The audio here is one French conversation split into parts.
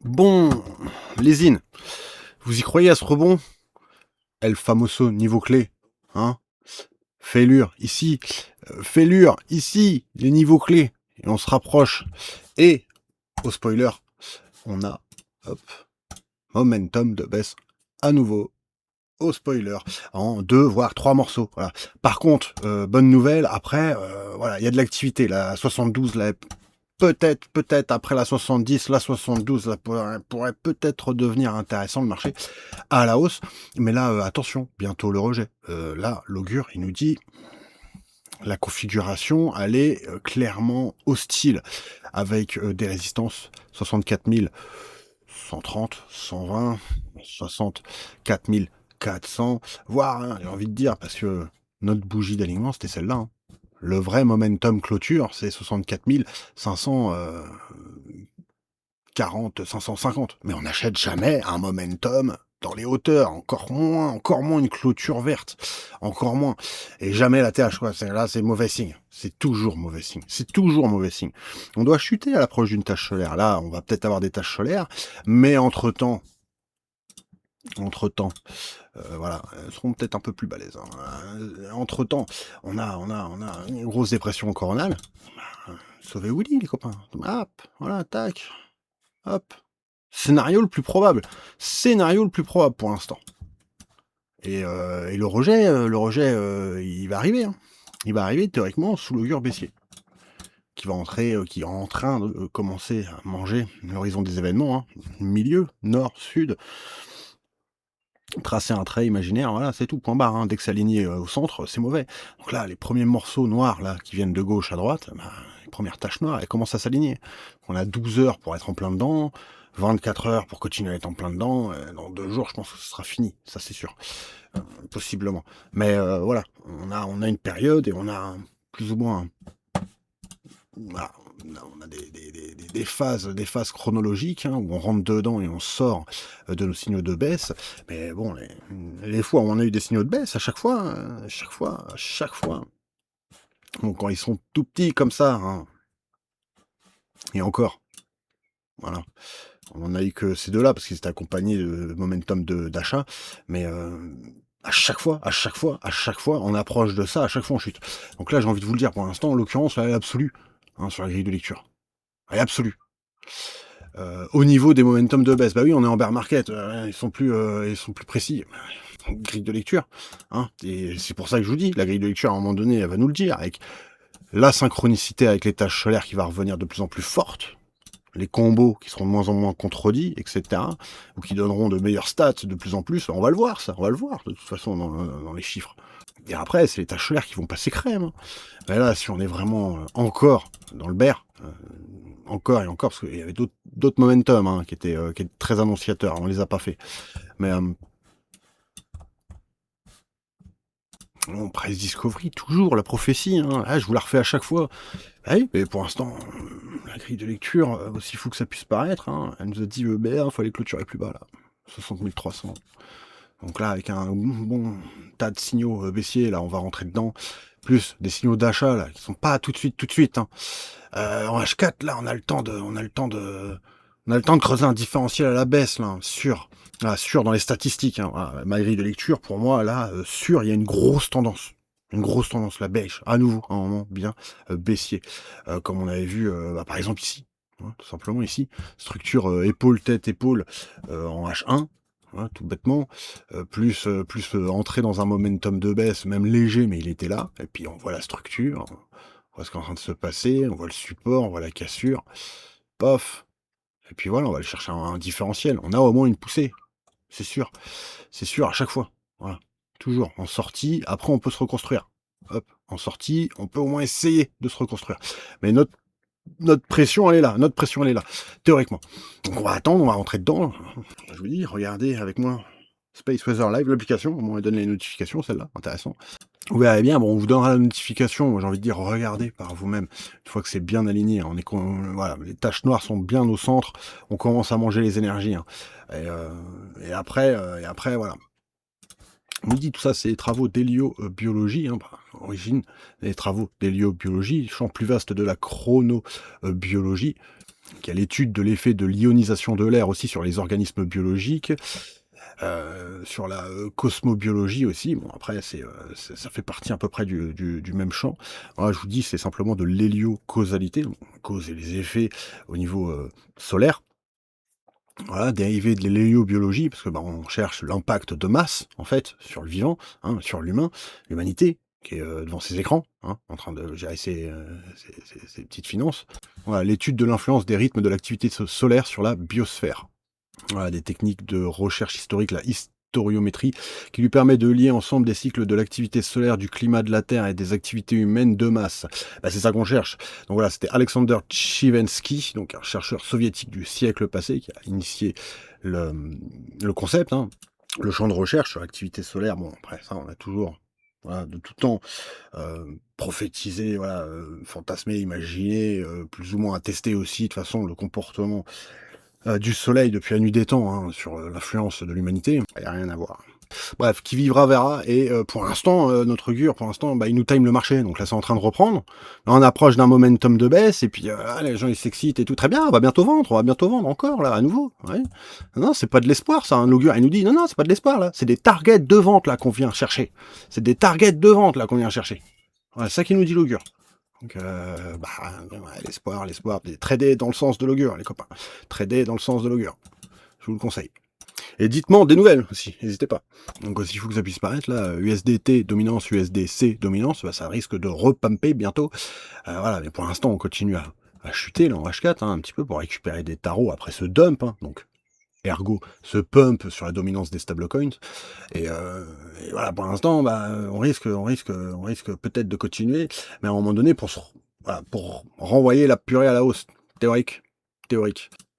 Bon, Lésine, vous y croyez à ce rebond? El Famoso niveau clé, hein? Fêlure, ici, les niveaux clés. Et on se rapproche. Et, au spoiler, on a, hop, momentum de baisse à nouveau. Au spoiler, en 2 voire 3 morceaux. Voilà. Par contre, bonne nouvelle, après, voilà, il y a de l'activité. La 72, là, peut-être après la 70, la 72, là, pourrait peut-être redevenir intéressant le marché à la hausse. Mais là, attention, bientôt le rejet. Là, l'augure, il nous dit la configuration, elle est clairement hostile avec des résistances 64 130, 120, 64 400, voire, hein, j'ai envie de dire, parce que notre bougie d'alignement, c'était celle-là. Hein. Le vrai momentum clôture, c'est 64 540, 550. Mais on n'achète jamais un momentum dans les hauteurs, encore moins une clôture verte, encore moins. Et jamais la TH, quoi. Là, c'est mauvais signe. C'est toujours mauvais signe. C'est toujours mauvais signe. On doit chuter à l'approche d'une tache solaire. Là, on va peut-être avoir des taches solaires, mais entre-temps, voilà, elles seront peut-être un peu plus balèzes. Hein. Entre-temps, on a une grosse dépression coronale. Sauvez Willy, les copains. Hop, voilà, tac, hop. Scénario le plus probable. Scénario le plus probable pour l'instant. Et le rejet, il va arriver. Hein. Il va arriver théoriquement sous l'augure baissier, qui va entrer, qui est en train de commencer à manger l'horizon des événements. Hein. Milieu, nord, sud. Tracer un trait imaginaire, voilà, c'est tout, point barre. Hein. Dès que c'est aligné au centre, c'est mauvais. Donc là, les premiers morceaux noirs là qui viennent de gauche à droite, bah, les premières taches noires, elles commencent à s'aligner. On a 12 heures pour être en plein dedans, 24 heures pour continuer à être en plein dedans. Dans 2 jours, je pense que ce sera fini, ça c'est sûr, possiblement. Mais voilà, on a une période et on a plus ou moins, voilà, on a des phases chronologiques hein, où on rentre dedans et on sort de nos signaux de baisse. Mais bon, les fois où on a eu des signaux de baisse, à chaque fois, bon, quand ils sont tout petits comme ça, hein, et encore, voilà, on en a eu que ces deux-là parce qu'ils étaient accompagnés de momentum d'achat, mais à chaque fois, on approche de ça, à chaque fois on chute. Donc là, j'ai envie de vous le dire, pour l'instant, en l'occurrence, elle est absolue hein, sur la grille de lecture. Elle est absolue. Au niveau des momentum de baisse, bah oui, on est en bear market, ils sont plus précis. Grille de lecture, hein, et c'est pour ça que je vous dis, la grille de lecture, à un moment donné, elle va nous le dire, avec la synchronicité avec les tâches solaires qui va revenir de plus en plus forte, les combos qui seront de moins en moins contredits, etc., ou qui donneront de meilleurs stats de plus en plus, on va le voir, ça, on va le voir, de toute façon, dans les chiffres. Et après, c'est les tâches solaires qui vont passer crème. Hein. Mais là, si on est vraiment encore dans le bear, encore et encore, parce qu'il y avait d'autres momentum hein, qui étaient très annonciateurs, on les a pas fait. Mais bon, Price Discovery, toujours la prophétie, hein. Ah, je vous la refais à chaque fois. Ah oui, mais pour l'instant, la grille de lecture, aussi fou que ça puisse paraître, hein, elle nous a dit il fallait clôturer plus bas là, 60 300. Donc là, avec un bon tas de signaux baissiers, là, on va rentrer dedans, plus des signaux d'achat là qui sont pas tout de suite. Hein. En H4, là, on a le temps de creuser un différentiel à la baisse, là, sûr. Ah, sûr dans les statistiques. Hein. Voilà, ma grille de lecture, pour moi, là, sûr, il y a une grosse tendance. Une grosse tendance, la beige, à nouveau, un moment bien baissier. Comme on avait vu, par exemple, ici. Hein, tout simplement ici. Structure épaule, tête, épaule en H1. Hein, tout bêtement, plus entrer dans un momentum de baisse, même léger, mais il était là. Et puis on voit la structure, on voit ce qui est en train de se passer, on voit le support, on voit la cassure, pof. Et puis voilà, on va aller chercher un différentiel. On a au moins une poussée, c'est sûr à chaque fois. Voilà, toujours en sortie. Après, on peut se reconstruire. Hop, en sortie, on peut au moins essayer de se reconstruire. Mais notre pression, elle est là, théoriquement. Donc on va attendre, on va rentrer dedans. Je vous dis, regardez avec moi Space Weather Live, l'application, au moins elle donne les notifications, celle-là, intéressant. Vous verrez bien, bon, on vous donnera la notification, j'ai envie de dire, regardez par vous-même, une fois que c'est bien aligné, hein, voilà, les taches noires sont bien au centre, on commence à manger les énergies, hein. Et après, voilà. On nous dit tout ça, c'est les travaux d'héliobiologie, hein, origine des travaux d'héliobiologie, champ plus vaste de la chronobiologie. Il y a l'étude de l'effet de l'ionisation de l'air aussi sur les organismes biologiques, sur la cosmobiologie aussi. Bon, après, ça fait partie à peu près du même champ. Voilà, je vous dis, c'est simplement de l'héliocausalité, donc cause et les effets au niveau solaire. Voilà, dérivé de l'héliobiologie, parce que bah, on cherche l'impact de masse, en fait, sur le vivant, hein, sur l'humain, l'humanité, qui est devant ses écrans, hein, en train de gérer ses petites finances. Voilà, l'étude de l'influence des rythmes de l'activité solaire sur la biosphère. Voilà, des techniques de recherche historique, la historiométrie, qui lui permet de lier ensemble des cycles de l'activité solaire, du climat de la Terre et des activités humaines de masse. Bah, c'est ça qu'on cherche. Donc voilà, c'était Alexander Chivensky, donc un chercheur soviétique du siècle passé, qui a initié le concept, hein, le champ de recherche sur l'activité solaire. Bon, après ça, on a toujours, voilà, de tout temps, prophétisé, voilà, fantasmé, imaginé, plus ou moins attesté aussi, de toute façon, le comportement du soleil depuis la nuit des temps, hein, sur l'influence de l'humanité. Il n'y a rien à voir. Bref, qui vivra verra, et pour l'instant, notre augure, pour l'instant, bah, il nous time le marché, donc là c'est en train de reprendre. Là on approche d'un momentum de baisse, et puis les gens ils s'excitent et tout, très bien, on va bientôt vendre encore, là, à nouveau. Ouais. Non, c'est pas de l'espoir ça, hein. L'augure, il nous dit, non, c'est pas de l'espoir là, c'est des targets de vente là qu'on vient chercher. C'est des targets de vente là qu'on vient chercher. Voilà, c'est ça qu'il nous dit l'augure. Donc, l'espoir, trader dans le sens de l'augure, les copains. Trader dans le sens de l'augure. Je vous le conseille. Et dites-moi des nouvelles aussi, n'hésitez pas. Donc, s'il faut que ça puisse paraître, là, USDT dominance, USDC dominance, bah, ça risque de repamper bientôt. Voilà, mais pour l'instant, on continue à chuter là en H4, hein, un petit peu pour récupérer des tarots après ce dump, hein, donc ergo ce pump sur la dominance des stablecoins. Et voilà, pour l'instant, bah, on risque peut-être de continuer, mais à un moment donné, pour renvoyer la purée à la hausse, théorique,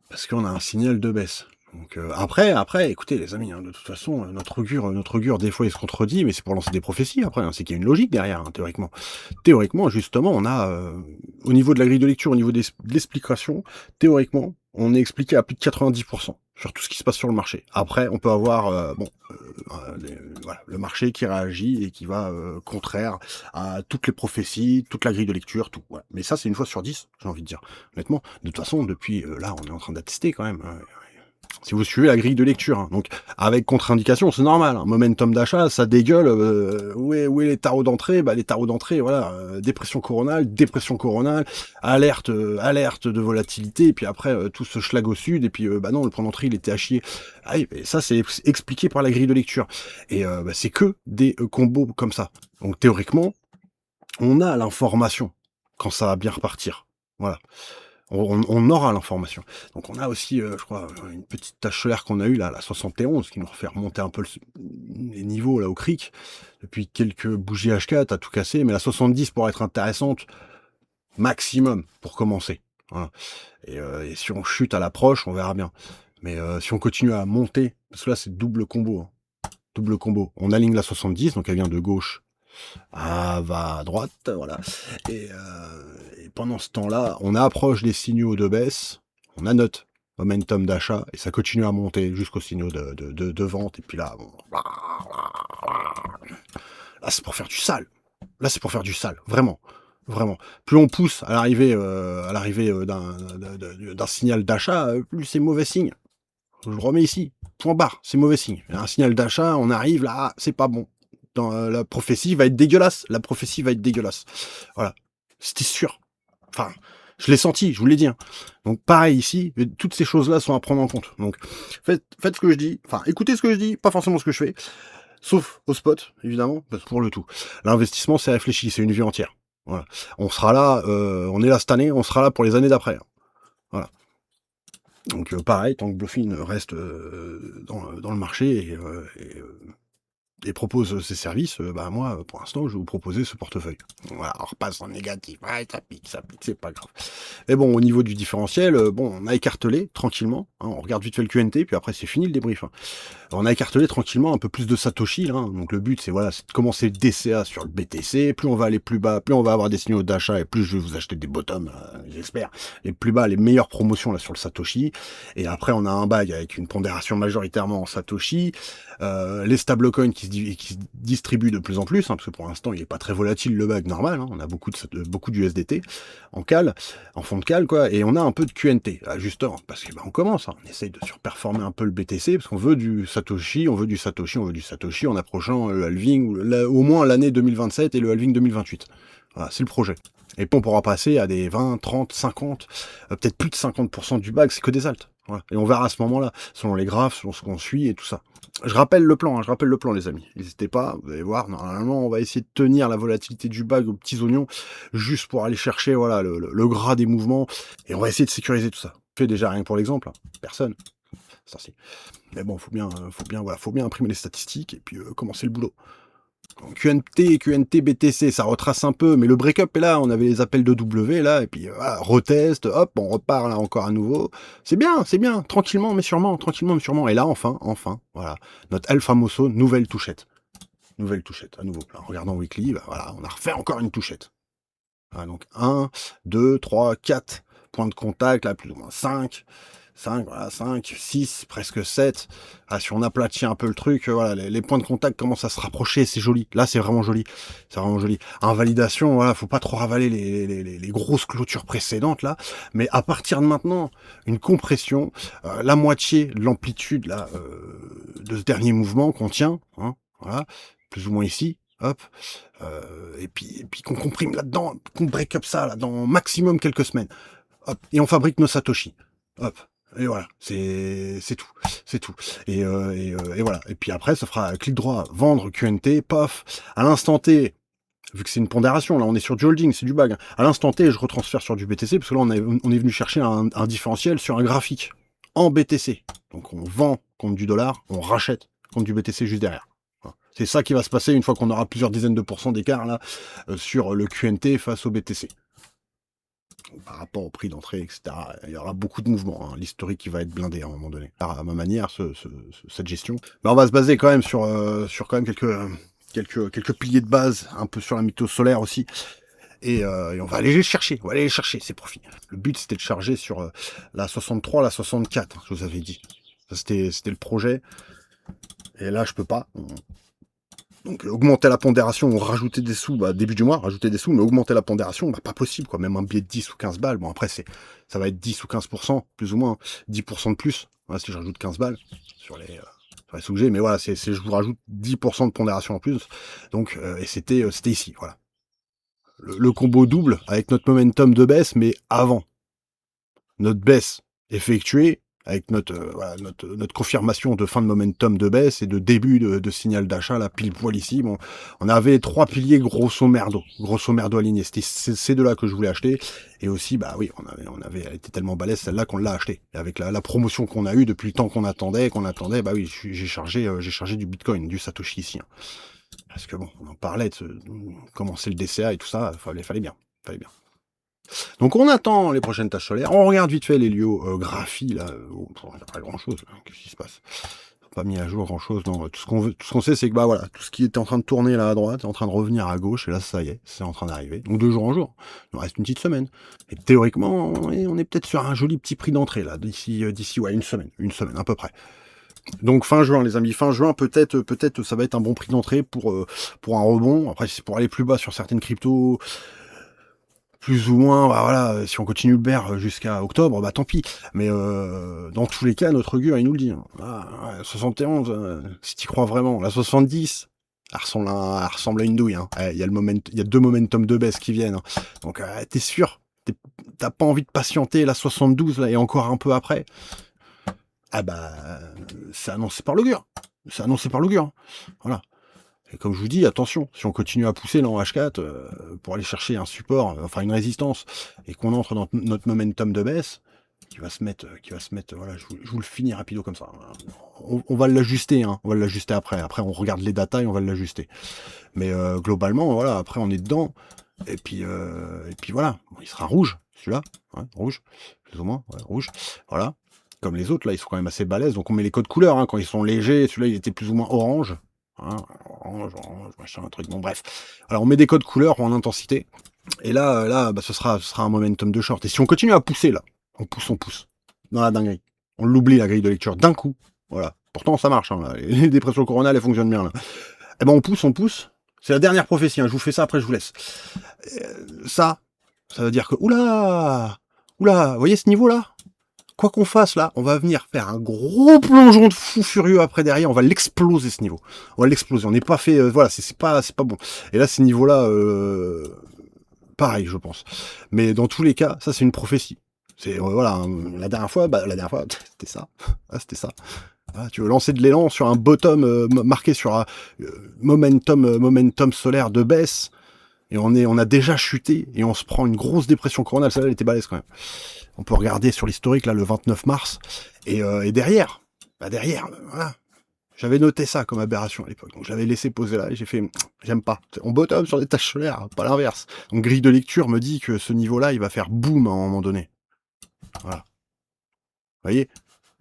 parce qu'on a un signal de baisse. Donc après, écoutez les amis, hein, de toute façon, notre augure, des fois il se contredit, mais c'est pour lancer des prophéties après, hein, c'est qu'il y a une logique derrière, hein, théoriquement. Théoriquement, justement, on a, au niveau de la grille de lecture, au niveau de l'explication, théoriquement, on est expliqué à plus de 90% sur tout ce qui se passe sur le marché. Après, on peut avoir voilà, le marché qui réagit et qui va contraire à toutes les prophéties, toute la grille de lecture, tout. Voilà. Mais ça, c'est une fois sur 10, j'ai envie de dire. Honnêtement, de toute façon, depuis là, on est en train d'attester quand même. Hein. Si vous suivez la grille de lecture, hein. Donc avec contre-indication, c'est normal. Hein. Momentum d'achat, ça dégueule. Où est les tarots d'entrée? Bah les tarots d'entrée, voilà, dépression coronale, alerte de volatilité, et puis après tout ce schlag au sud, et puis bah non, le point d'entrée il était à chier. Ah oui, ça c'est expliqué par la grille de lecture. Et bah, c'est que des combos comme ça. Donc théoriquement, on a l'information quand ça va bien repartir. Voilà. On aura l'information. Donc on a aussi, je crois, une petite tache solaire qu'on a eue là, la 71, qui nous refait remonter un peu les niveaux là au cric. Depuis quelques bougies H4 à tout casser, mais la 70 pour être intéressante, maximum pour commencer. Voilà. Et si on chute à l'approche, on verra bien. Mais si on continue à monter, parce que là c'est double combo. Hein. Double combo. On aligne la 70, donc elle vient de gauche va à droite, voilà. Et pendant ce temps-là, on approche des signaux de baisse, on a notre momentum d'achat, et ça continue à monter jusqu'aux signaux de vente, et puis là, bon, là c'est pour faire du sale. Là c'est pour faire du sale, vraiment. Vraiment. Plus on pousse à l'arrivée d'un signal d'achat, plus c'est mauvais signe. Je le remets ici, point barre, c'est mauvais signe. Un signal d'achat, on arrive là, c'est pas bon. La prophétie va être dégueulasse. Voilà. C'était sûr. Enfin, je l'ai senti, je vous l'ai dit. Hein. Donc pareil ici, toutes ces choses-là sont à prendre en compte. Donc faites ce que je dis. Enfin, écoutez ce que je dis, pas forcément ce que je fais. Sauf au spot, évidemment, parce que pour le tout. L'investissement, c'est réfléchi, c'est une vie entière. Voilà. On sera là, on est là cette année, on sera là pour les années d'après. Hein. Voilà. Donc pareil, tant que Bluffin reste dans le marché et propose ses services, bah moi, pour l'instant, je vais vous proposer ce portefeuille. Voilà, on repasse en négatif. Ouais, ça pique, c'est pas grave. Et bon, au niveau du différentiel, bon, on a écartelé tranquillement. Hein, on regarde vite fait le QNT, puis après c'est fini le débrief. Hein. On a écartelé tranquillement un peu plus de Satoshi. Là, hein. Donc le but, c'est voilà, c'est de commencer le DCA sur le BTC. Plus on va aller plus bas, plus on va avoir des signaux d'achat, et plus je vais vous acheter des bottoms, j'espère. Les plus bas, les meilleures promotions là sur le Satoshi. Et après, on a un bag avec une pondération majoritairement en Satoshi. Les stablecoins qui se qui se distribue de plus en plus, hein, parce que pour l'instant, il n'est pas très volatile le bag normal, hein, on a beaucoup d'USDT en cale, en fond de cale, quoi, et on a un peu de QNT, là, justement, parce que on commence, hein, on essaye de surperformer un peu le BTC, parce qu'on veut du Satoshi, en approchant le halving, au moins l'année 2027 et le halving 2028. Voilà, c'est le projet. Et puis on pourra passer à des 20, 30, 50, peut-être plus de 50% du bag, c'est que des alts. Voilà. Et on verra à ce moment-là, selon les graphes, selon ce qu'on suit et tout ça. Je rappelle le plan, les amis. N'hésitez pas, vous allez voir, normalement, on va essayer de tenir la volatilité du bag aux petits oignons, juste pour aller chercher voilà, le gras des mouvements, et on va essayer de sécuriser tout ça. Je fais déjà rien que pour l'exemple, hein. Personne. Ça, si. Mais bon, faut bien imprimer les statistiques, et puis commencer le boulot. QNT, BTC, ça retrace un peu, mais le break-up est là, on avait les appels de W là, et puis voilà, retest, hop, on repart là encore à nouveau. C'est bien, tranquillement mais sûrement. Et là, enfin, voilà, notre El Famoso, nouvelle touchette, à nouveau. Là, en regardant Weekly, bah, voilà, on a refait encore une touchette. Voilà, donc 1, 2, 3, 4 points de contact, là, plus ou moins 5, 6, presque 7. Ah, si on aplatit un peu le truc, voilà, les points de contact commencent à se rapprocher, c'est joli. Là, c'est vraiment joli. Invalidation, voilà, faut pas trop ravaler les grosses clôtures précédentes, là. Mais à partir de maintenant, une compression, la moitié de l'amplitude, là, de ce dernier mouvement qu'on tient, hein, voilà, plus ou moins ici, hop, et puis qu'on comprime là-dedans, qu'on break up ça, là, dans maximum quelques semaines. Hop, et on fabrique nos Satoshi. Hop. Et voilà, c'est tout. Et voilà. Et puis après, ça fera clic droit, vendre QNT, paf. À l'instant T, vu que c'est une pondération, là on est sur du holding, c'est du bag. À l'instant T, je retransfère sur du BTC, parce que là on est venu chercher un différentiel sur un graphique en BTC. Donc on vend contre du dollar, on rachète contre du BTC juste derrière. Voilà. C'est ça qui va se passer une fois qu'on aura plusieurs dizaines de pourcents d'écart là sur le QNT face au BTC. Par rapport au prix d'entrée, etc. Il y aura beaucoup de mouvements, hein. L'historique qui va être blindé à un moment donné. À ma manière, cette gestion. Mais on va se baser quand même sur quand même quelques piliers de base, un peu sur la mythos solaire aussi. Et on va aller les chercher, ces profits. Le but, c'était de charger sur la 63, la 64, je vous avais dit. Ça, c'était le projet. Et là, je peux pas. Donc augmenter la pondération ou rajouter des sous, début du mois, mais augmenter la pondération, pas possible, quoi. Même un billet de 10 ou 15 balles, bon après ça va être 10 ou 15%, plus ou moins, 10% de plus, voilà, si je rajoute 15 balles sur les sous que j'ai, mais voilà, je vous rajoute 10% de pondération en plus, donc, et c'était ici, voilà. Le combo double avec notre momentum de baisse, mais avant. Notre baisse effectuée, avec notre confirmation de fin de momentum de baisse et de début de signal d'achat, là, pile poil ici. Bon, on avait 3 piliers grosso merdo alignés. C'était ces deux-là que je voulais acheter. Et aussi, elle était tellement balèze celle-là qu'on l'a acheté. Et avec la promotion qu'on a eue depuis le temps qu'on attendait, j'ai chargé du Bitcoin, du Satoshi ici. Hein. Parce que bon, on en parlait de commencer le DCA et tout ça, fallait bien. Donc on attend les prochaines tâches solaires, on regarde vite fait l'héliographie, là, il n'y a pas grand chose, qu'est-ce qui se passe? Pas mis à jour grand chose, non, tout ce qu'on sait c'est que voilà, tout ce qui était en train de tourner là à droite est en train de revenir à gauche, et là ça y est, c'est en train d'arriver, donc de jour en jour, il nous reste une petite semaine, et théoriquement on est peut-être sur un joli petit prix d'entrée là, d'ici une semaine à peu près. Donc fin juin les amis, peut-être ça va être un bon prix d'entrée pour un rebond, après c'est pour aller plus bas sur certaines cryptos, plus ou moins, voilà, si on continue le bear jusqu'à octobre, tant pis. Mais dans tous les cas, notre augure, il nous le dit. Hein. 71, si t'y crois vraiment. La 70, elle ressemble à une douille. Hein. Il y a 2 momentum de baisse qui viennent. Hein. Donc t'es sûr, t'as pas envie de patienter la 72 là et encore un peu après. C'est annoncé par l'augure. Voilà. Et comme je vous dis, attention, si on continue à pousser là en H4 pour aller chercher un support, enfin une résistance, et qu'on entre dans notre momentum de baisse, qui va se mettre, voilà, je vous le finis rapido comme ça. On va l'ajuster, hein, on va l'ajuster après. Après, on regarde les datas et on va l'ajuster. Mais globalement, voilà, après on est dedans, et puis voilà, il sera rouge, celui-là, hein, rouge, plus ou moins, ouais, rouge, voilà. Comme les autres, là, ils sont quand même assez balèzes, donc on met les codes couleurs, hein, quand ils sont légers, celui-là, il était plus ou moins orange. Hein, orange, machin, un truc, bon bref. Alors on met des codes couleurs en intensité, et là, ce sera un momentum de short. Et si on continue à pousser là, on pousse, dans la dinguerie. On l'oublie la grille de lecture d'un coup, voilà. Pourtant ça marche, hein, là. Les dépressions coronales, elles fonctionnent bien là. Eh ben, on pousse. C'est la dernière prophétie, hein. Je vous fais ça, après je vous laisse. Ça veut dire que, oula, vous voyez ce niveau-là? Quoi qu'on fasse là, on va venir faire un gros plongeon de fou furieux après derrière, on va l'exploser ce niveau. On va l'exploser. On n'est pas fait, voilà, c'est pas bon. Et là, ces niveaux-là, pareil, je pense. Mais dans tous les cas, ça c'est une prophétie. C'est voilà, hein, la dernière fois, c'était ça. Ah, c'était ça. Ah, tu veux lancer de l'élan sur un bottom marqué sur un momentum solaire de baisse, et on a déjà chuté et on se prend une grosse dépression coronale. Celle-là, elle était balèze quand même. On peut regarder sur l'historique là le 29 mars et derrière, voilà. J'avais noté ça comme aberration à l'époque, donc j'avais laissé poser là et j'ai fait j'aime pas. On bottom sur des taches solaires, pas l'inverse. Donc grille de lecture me dit que ce niveau-là, il va faire boum à un moment donné. Voilà. Vous voyez?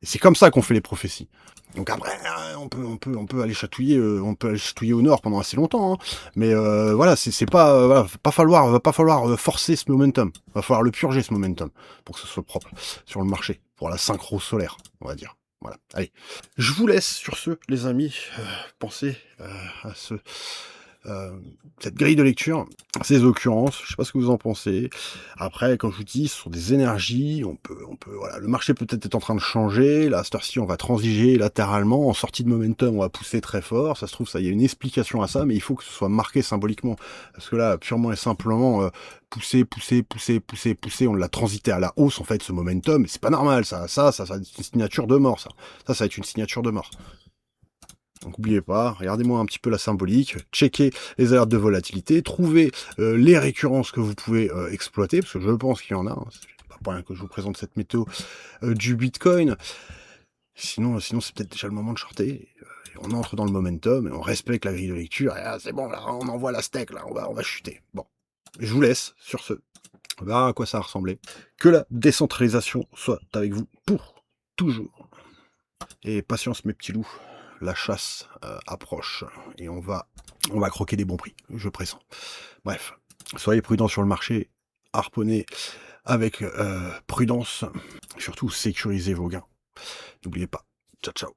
Et c'est comme ça qu'on fait les prophéties. Donc après, on peut aller chatouiller, au nord pendant assez longtemps, hein. Mais voilà, c'est pas, voilà, va pas falloir forcer ce momentum. Va falloir le purger ce momentum pour que ce soit propre sur le marché, pour la synchro solaire, on va dire. Voilà. Allez, je vous laisse sur ce, les amis. Pensez à cette grille de lecture, ces occurrences, je sais pas ce que vous en pensez. Après, comme je vous dis, ce sont des énergies, on peut, voilà, le marché peut-être est en train de changer, là, à cette heure-ci, on va transiger latéralement, en sortie de momentum, on va pousser très fort, ça se trouve, ça, il y a une explication à ça, mais il faut que ce soit marqué symboliquement, parce que là, purement et simplement, pousser, on l'a transité à la hausse, en fait, ce momentum, et c'est pas normal, ça va être une signature de mort, ça va être une signature de mort. Donc n'oubliez pas, regardez-moi un petit peu la symbolique, checkez les alertes de volatilité, trouvez les récurrences que vous pouvez exploiter, parce que je pense qu'il y en a, hein. C'est pas pour rien que je vous présente cette météo du Bitcoin. Sinon c'est peut-être déjà le moment de shorter. Et on entre dans le momentum, et on respecte la grille de lecture, et c'est bon, là, on envoie la steak, là, on va chuter. Bon, je vous laisse sur ce. On verra à quoi ça a ressemblé. Que la décentralisation soit avec vous pour toujours. Et patience mes petits loups, la chasse approche et on va croquer des bons prix, je pressens. Bref, soyez prudents sur le marché, harponnez avec prudence, surtout sécurisez vos gains. N'oubliez pas. Ciao ciao.